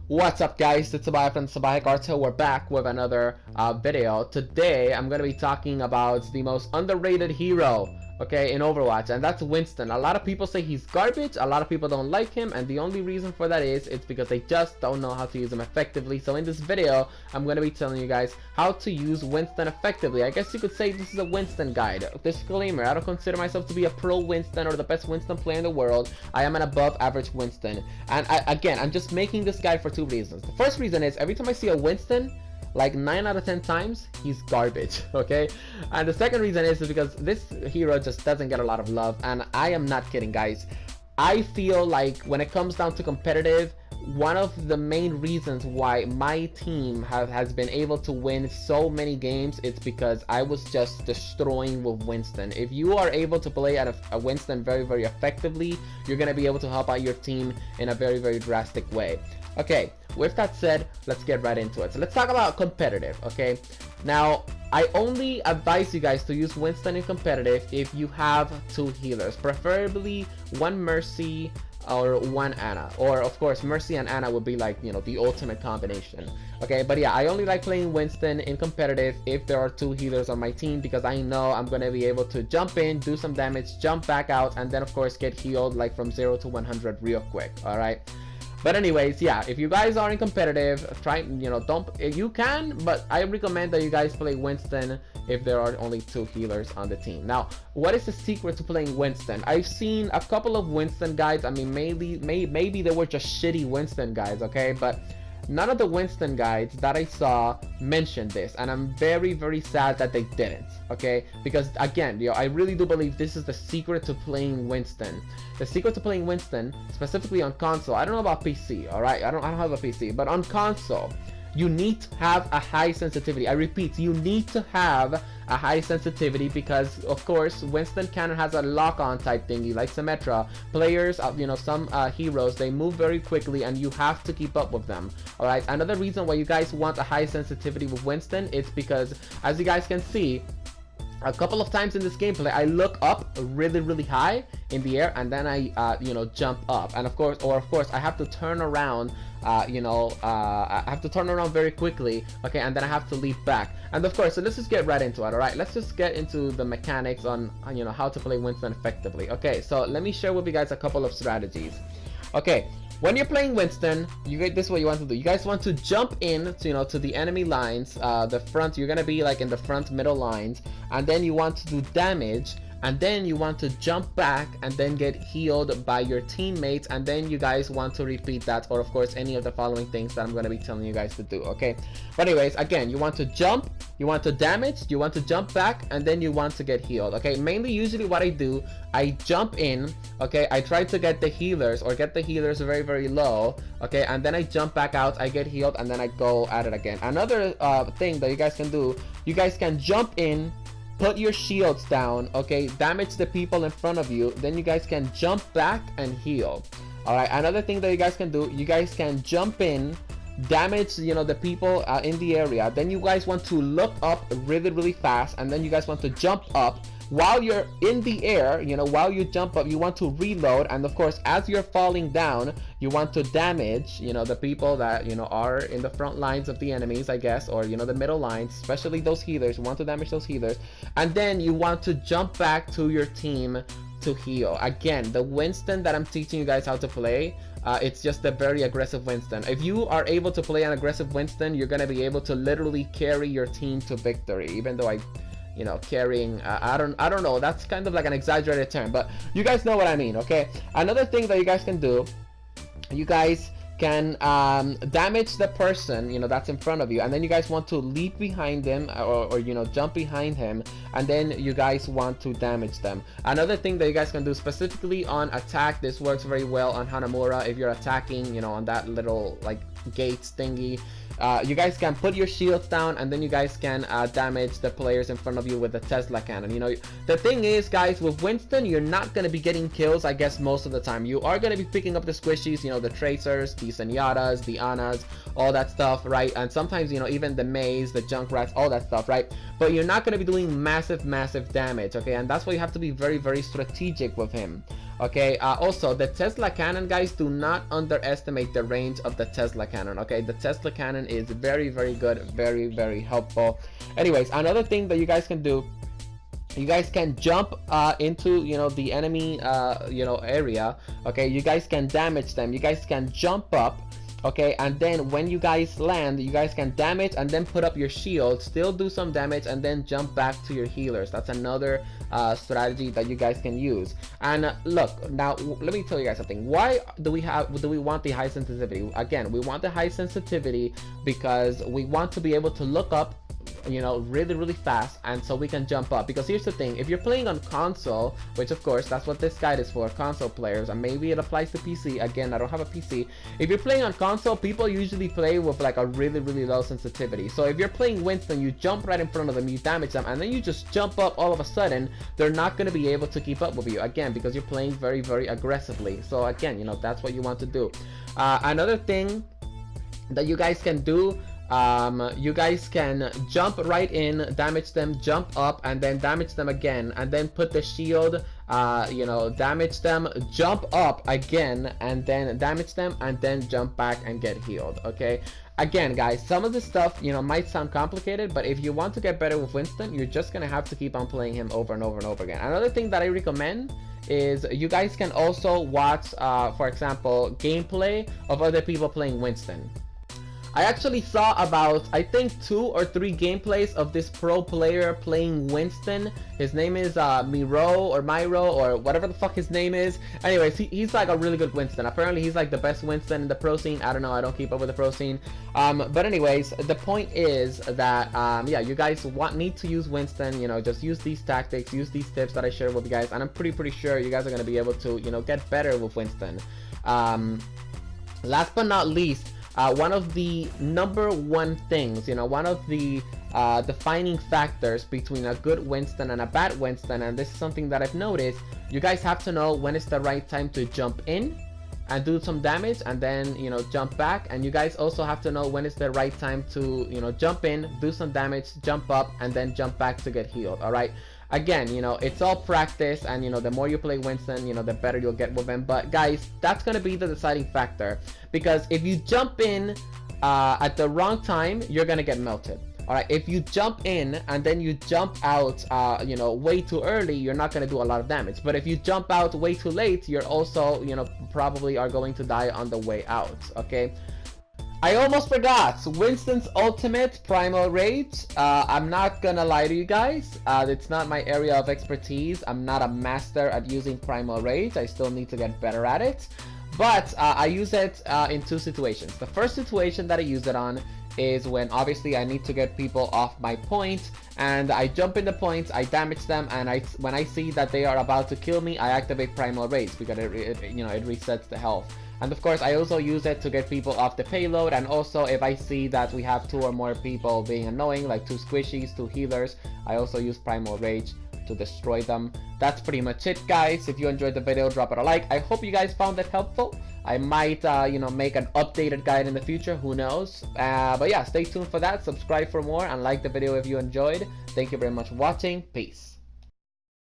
What's up, guys? It's Salvajee from Salvajee Cartel. We're back with another video. Today I'm going to be talking about the most underrated hero, okay, in Overwatch, and that's Winston. A lot of people say he's garbage, a lot of people don't like him, and the only reason for that is it's because they just don't know how to use him effectively. So in this video I'm going to be telling you guys how to use Winston effectively. I guess you could say this is a Winston guide. Disclaimer, I don't consider myself to be a pro Winston or the best Winston player in the world. I am an above average Winston, and I'm just making this guide for two reasons. The first reason is every time I see a Winston, like 9 out of 10 times, he's garbage, okay? And the second reason is because this hero just doesn't get a lot of love, and I am not kidding, guys. I feel like when it comes down to competitive, one of the main reasons why my team has been able to win so many games, it's because I was just destroying with Winston. If you are able to play at a Winston very, very effectively, you're going to be able to help out your team in a very, very drastic way. Okay, with that said, let's get right into it. So let's talk about competitive, okay? Now, I only advise you guys to use Winston in competitive if you have two healers, preferably one Mercy or one Ana, or of course Mercy and Ana would be like, you know, the ultimate combination. Okay, but yeah, I only like playing Winston in competitive if there are two healers on my team, because I know I'm gonna be able to jump in, do some damage, jump back out, and then of course get healed like from 0 to 100 real quick. All right, but anyways, yeah, if you guys are in competitive, try, you know, don't, you can, but I recommend that you guys play Winston if there are only two healers on the team. Now, what is the secret to playing Winston? I've seen a couple of Winston guides. I mean, maybe they were just shitty Winston guides, okay? But none of the Winston guides that I saw mentioned this, and I'm very, very sad that they didn't, okay? Because again, you know, I really do believe this is the secret to playing Winston. The secret to playing Winston, specifically on console, I don't know about PC, all right? I don't have a PC, but on console, you need to have a high sensitivity. I repeat, you need to have a high sensitivity because, of course, Winston Cannon has a lock-on type thingy like Symmetra. Players, you know, some heroes, they move very quickly and you have to keep up with them. Alright, another reason why you guys want a high sensitivity with Winston is because, as you guys can see, a couple of times in this gameplay, I look up really, really high in the air, and then I, you know, jump up. And of course, I have to turn around, you know, I have to turn around very quickly, okay, and then I have to leap back. And of course, so let's just get right into it, all right? Let's just get into the mechanics on, you know, how to play Winston effectively. Okay, so let me share with you guys a couple of strategies. Okay. When you're playing Winston, this is what you want to do. You guys want to jump in to, you know, to the enemy lines, the front. You're gonna be like in the front middle lines, and then you want to do damage, and then you want to jump back and then get healed by your teammates, and then you guys want to repeat that, or of course any of the following things that I'm gonna be telling you guys to do. Okay, but anyways, again, you want to jump, you want to damage, you want to jump back, and then you want to get healed. Okay, mainly usually what I do, I jump in, okay, I try to get the healers or get the healers very, very low, okay, and then I jump back out, I get healed, and then I go at it again. Another thing that you guys can do, you guys can jump in, put your shields down, okay, damage the people in front of you, then you guys can jump back and heal. All right, another thing that you guys can do, you guys can jump in, damage, you know, the people in the area, then you guys want to look up really, really fast, and then you guys want to jump up. While you're in the air, you know, while you jump up, you want to reload, and of course, as you're falling down, you want to damage, you know, the people that, you know, are in the front lines of the enemies, I guess, or, you know, the middle lines, especially those healers. You want to damage those healers, and then you want to jump back to your team to heal. Again, the Winston that I'm teaching you guys how to play, it's just a very aggressive Winston. If you are able to play an aggressive Winston, you're gonna be able to literally carry your team to victory, even though you know, carrying, I don't know, that's kind of like an exaggerated term, but you guys know what I mean, okay? Another thing that you guys can do, you guys can damage the person, you know, that's in front of you, and then you guys want to leap behind them, or you know, jump behind him, and then you guys want to damage them. Another thing that you guys can do specifically on attack, this works very well on Hanamura. If you're attacking, you know, on that little like gates thingy, you guys can put your shields down, and then you guys can damage the players in front of you with the Tesla cannon. You know, the thing is, guys, with Winston, you're not going to be getting kills, I guess, most of the time. You are going to be picking up the squishies, you know, the tracers, the Senyara's, the Anas, all that stuff, right? And sometimes, you know, even the Maze, the Junkrats, all that stuff, right? But you're not going to be doing massive damage, okay? And that's why you have to be very, very strategic with him. Okay, also the Tesla cannon, guys, do not underestimate the range of the Tesla cannon. Okay, the Tesla cannon is very, very good, very, very helpful. Anyways, another thing that you guys can do, you guys can jump into, you know, the enemy you know, area. Okay, you guys can damage them, you guys can jump up. Okay, and then when you guys land, you guys can damage and then put up your shield, still do some damage, and then jump back to your healers. That's another strategy that you guys can use. And look, now let me tell you guys something. Why do we want the high sensitivity? Again, we want the high sensitivity because we want to be able to look up, you know, really, really fast, and so we can jump up. Because here's the thing, if you're playing on console, which of course that's what this guide is for, console players, and maybe it applies to PC. Again, I don't have a PC. If you're playing on console, people usually play with like a really, really low sensitivity. So if you're playing Winston, you jump right in front of them, you damage them, and then you just jump up all of a sudden, they're not going to be able to keep up with you, again, because you're playing very, very aggressively. So again, you know, that's what you want to do. Another thing that you guys can do, you guys can jump right in, damage them, jump up, and then damage them again, and then put the shield, you know, damage them, jump up again, and then damage them, and then jump back and get healed. Okay, again, guys, some of this stuff, you know, might sound complicated, but if you want to get better with Winston, you're just gonna have to keep on playing him over and over and over again. Another thing that I recommend is you guys can also watch, for example, gameplay of other people playing Winston. I actually saw about, I think, 2 or 3 gameplays of this pro player playing Winston. His name is Miro or Myro or whatever the fuck his name is. Anyways, he's like a really good Winston. Apparently he's like the best Winston in the pro scene. I don't know, I don't keep up with the pro scene. But anyways, the point is that yeah, you guys need to use Winston. You know, just use these tactics, use these tips that I shared with you guys, and I'm pretty sure you guys are gonna be able to, you know, get better with Winston. Last but not least, one of the #1 things, you know, one of the defining factors between a good Winston and a bad Winston, and this is something that I've noticed, you guys have to know when it's the right time to jump in and do some damage and then, you know, jump back. And you guys also have to know when it's the right time to, you know, jump in, do some damage, jump up, and then jump back to get healed. All right, again, you know, it's all practice, and you know, the more you play Winston, you know, the better you'll get with him. But guys, that's gonna be the deciding factor, because if you jump in at the wrong time, you're gonna get melted. All right, if you jump in and then you jump out, you know, way too early, you're not going to do a lot of damage. But if you jump out way too late, you're also, you know, probably are going to die on the way out. Okay, I almost forgot Winston's ultimate, Primal Rage. I'm not gonna lie to you guys, it's not my area of expertise. I'm not a master at using Primal Rage. I still need to get better at it. But I use it in 2 situations. The first situation that I use it on is when obviously I need to get people off my point, and I jump in the points, I damage them, and when I see that they are about to kill me, I activate Primal Rage, because it you know, it resets the health. And of course, I also use it to get people off the payload, and also if I see that we have 2 or more people being annoying, like 2 squishies, 2 healers, I also use Primal Rage to destroy them. That's pretty much it, guys. If you enjoyed the video, drop it a like. I hope you guys found it helpful. I might, you know, make an updated guide in the future, who knows. But yeah, stay tuned for that. Subscribe for more and like the video if you enjoyed. Thank you very much for watching. Peace.